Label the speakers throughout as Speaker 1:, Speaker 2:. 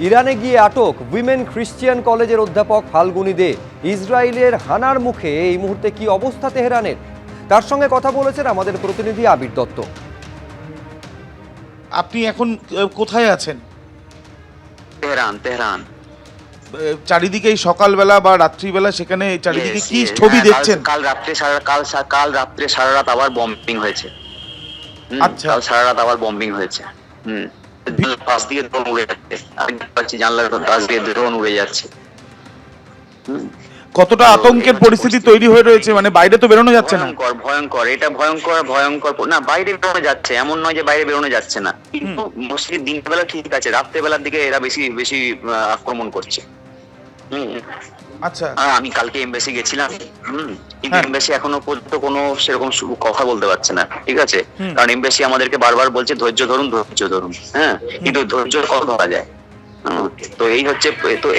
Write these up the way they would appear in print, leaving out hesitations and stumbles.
Speaker 1: ইরানে গিয়ে আটক উইমেন খ্রিস্টিয়ান কলেজের অধ্যাপক ফাল্গুনী দে। ইসরায়েলের হানার মুখে এই মুহূর্তে কি অবস্থা তেহরানের, তার সঙ্গে কথা বলেছেন আমাদের প্রতিনিধি আবির দত্ত।
Speaker 2: আপনি এখন কোথায় আছেন?
Speaker 3: তেহরান।
Speaker 2: চারিদিকে এই সকালবেলা বা রাত্রিবেলা সেখানে চারিদিকে কি ছবি দেখছেন?
Speaker 3: কাল রাত্রে সারা রাত আবার বম্বিং হয়েছে।
Speaker 2: আচ্ছা,
Speaker 3: কাল সারা রাত আবার বম্বিং হয়েছে। পাশ দিয়ে ড্রোন উড়ে যাচ্ছে, আমি পাচ্ছি জানলার পাশ দিয়ে ড্রোন উড়ে যাচ্ছে।
Speaker 2: কতটা আতঙ্কের পরিস্থিতি তৈরি হয়ে রয়েছে, মানে বাইরে তো বেরোনো যাচ্ছে না।
Speaker 3: ভয়ঙ্কর, এটা ভয়ঙ্কর না। বাইরে বেরোনো যাচ্ছে, এমন নয় যে বাইরে বেরোনো যাচ্ছে না, কিন্তু মসজিদ দিনের বেলা ঠিক আছে, রাত্রে বেলার দিকে এরা বেশি আক্রমণ করছে।
Speaker 2: আচ্ছা,
Speaker 3: আমি কালকে এমবাসি গেছিলাম, কিন্তু এমবাসি এখনো পর্যন্ত কোনো সেরকম কথা বলতে পারছে না, ঠিক আছে? কারণ এমবাসি আমাদেরকে বারবার বলছে ধৈর্য ধরুন। হ্যাঁ, কিন্তু ধৈর্য কত ধরা যায়? তো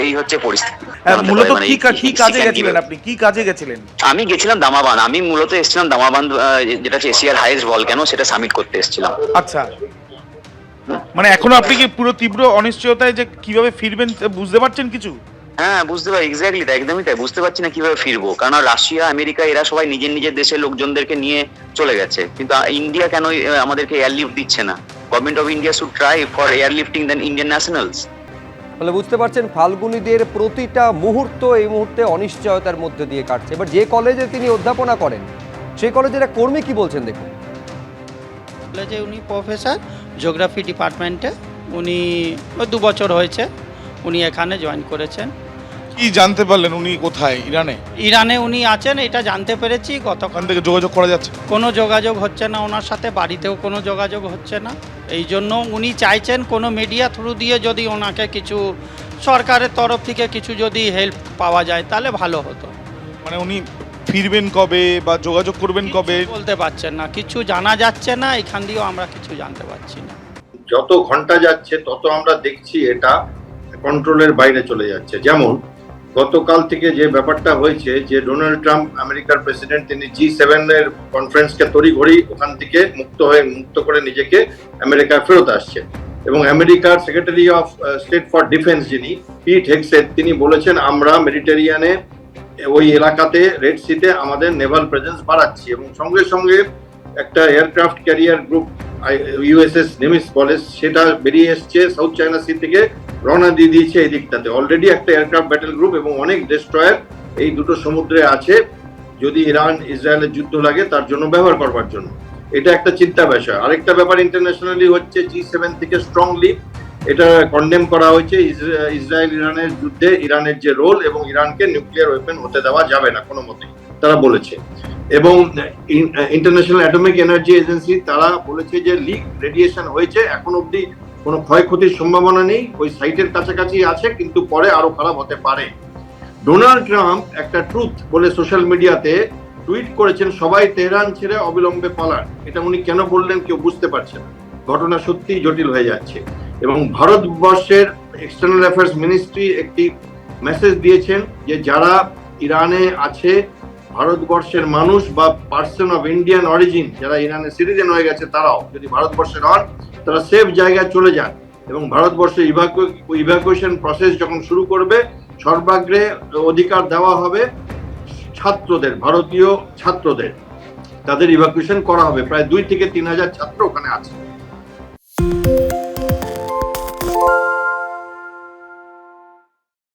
Speaker 3: এই হচ্ছে পরিস্থিতি।
Speaker 2: মূলত কি কাজে গেছিলেন আপনি? কি কাজে গেছিলেন?
Speaker 3: আমি গেছিলাম দামাবান। আমি মূলত এসেছিলাম দামাবান, যেটা হচ্ছে এশিয়ার হাইয়েস্ট ভলক্যানো, সেটা সামিট করতে এসেছিলাম।
Speaker 2: আচ্ছা, মানে এখনো আপনি কি পুরো তীব্র অনিশ্চয়তায় যে কিভাবে ফিরবেন বুঝতে পারছেন কিছু?
Speaker 3: হ্যাঁ, বুঝতে পারি, এক্স্যাক্টলি তাই, একদমই তাই। বুঝতে পারছি না কিভাবে ফিরবো, কারণ রাশিয়া, আমেরিকা এরা সবাই নিজের দেশের লোকজনদেরকে নিয়ে চলে গেছে, কিন্তু ইন্ডিয়া কেন আমাদেরকে এয়ারলিফট দিচ্ছে না? Government of India should try for airlifting than Indian nationals.
Speaker 1: ফলে বুঝতে পারছেন ফাল্গুনীদের প্রতিটা মুহূর্ত এই মুহূর্তে অনিশ্চয়তার মধ্যে দিয়ে কাটছে। এবার যে কলেজে তিনি অধ্যাপনা করেন সেই কলেজের এক কর্মী কি বলছেন দেখুন।
Speaker 4: কলেজে উনি প্রফেসর, জিওগ্রাফি ডিপার্টমেন্টে। উনি 2 বছর হয়েছে উনি এখানে জয়েন করেছেন।
Speaker 2: কি জানতে পারলেন উনি কোথায়?
Speaker 4: ইরানে উনি আছেন, এটা জানতে পেরেছি। গতকাল
Speaker 2: থেকে যোগাযোগ করা যাচ্ছে?
Speaker 4: কোনো যোগাযোগ হচ্ছে না ওনার সাথে, বাড়িতেও কোনো যোগাযোগ হচ্ছে না। এই জন্য উনি চাইছেন কোনো মিডিয়া থ্রু দিয়ে যদি ওনাকে কিছু সরকারের তরফ থেকে কিছু যদি হেল্প পাওয়া যায় তাহলে ভালো হতো।
Speaker 2: মানে উনি ফিরবেন কবে বা যোগাযোগ করবেন কবে
Speaker 4: বলতে পারছেন না, কিছু জানা যাচ্ছে না, এখান দিয়েও আমরা কিছু জানতে পারছি না।
Speaker 5: যত ঘন্টা যাচ্ছে তত আমরা দেখছি এটা কন্ট্রোলের বাইরে চলে যাচ্ছে। যেমন গতকাল থেকে যে ব্যাপারটা হয়েছে, যে ডোনাল্ড ট্রাম্প আমেরিকার প্রেসিডেন্ট, তিনি G7 এর কনফারেন্সকে তড়িঘড়ি ওখান থেকে মুক্ত করে নিজেকে আমেরিকায় ফেরত আসছেন, এবং আমেরিকার secretary of state for defence যিনি পিট হেগসেট, তিনি বলেছেন আমরা মেডিটেরিয়ানে ওই এলাকাতে রেড সিতে আমাদের নেভাল প্রেজেন্স বাড়াচ্ছি, এবং সঙ্গে সঙ্গে একটা এয়ারক্রাফট ক্যারিয়ার গ্রুপ USS নিমিস বলে সেটা বেরিয়ে এসছে সাউথ চায়না সি থেকে, রওনা দিয়ে দিয়েছে এই দিকটাতে। অলরেডি একটা এয়ারক্রাফট ব্যাটেল গ্রুপ এবং অনেক ডেস্ট্রয়ার এই দুটো সমুদ্রে আছে, যদি ইরান ইসরায়েলের যুদ্ধ লাগে তার জন্য ব্যবহার করবার জন্য। এটা একটা চিন্তা বিষয়। আরেকটা ব্যাপার ইন্টারন্যাশনালি হচ্ছে, G7 থেকে স্ট্রংলি এটা কন্ডেম করা হয়েছে, ইসরায়েল ইরানের যুদ্ধে ইরানের যে রোল, এবং ইরানকে নিউক্লিয়ার ওয়েপন হতে দেওয়া যাবে না কোনো মতেই, তারা বলেছে। এবং ইন্টারন্যাশনাল অ্যাটমিক এনার্জি এজেন্সি তারা বলেছে যে লিক রেডিয়েশন হয়েছে, এখন অবধি কোনো ক্ষয়ক্ষতির সম্ভাবনা নেই, ওই সাইটের কাছাকাছি আছে, কিন্তু পরে আরো খারাপ হতে পারে। ডোনাল্ড ট্রাম্প একটা ট্রুথ বলে সোশ্যাল মিডিয়াতে টুইট করেছেন, সবাই তেহরান ছেড়ে অবিলম্বে পালান। এটা উনি কেন বললেন কেউ বুঝতে পারছে না, ঘটনা সত্যিই জটিল হয়ে যাচ্ছে। এবং ভারতবর্ষের এক্সটার্নাল অ্যাফেয়ার্স মিনিস্ট্রি একটি মেসেজ দিয়েছেন যে যারা ইরানে আছে ভারতবর্ষের মানুষ বা পার্সন অফ ইন্ডিয়ান অরিজিন, যারা ইরানের সিটিজেন হয়ে গেছে, তারাও যদি ভারতবর্ষের হন তারা সেফ জায়গায় চলে যান, এবং ভারতবর্ষে ইভাকুয়েশন প্রসেস যখন শুরু করবে সর্বাগ্রে অধিকার দেওয়া হবে ছাত্রদের, ভারতীয় ছাত্রদের, তাদের ইভাকুয়েশন করা হবে। প্রায় 2 থেকে 3 হাজার ছাত্র ওখানে আছে।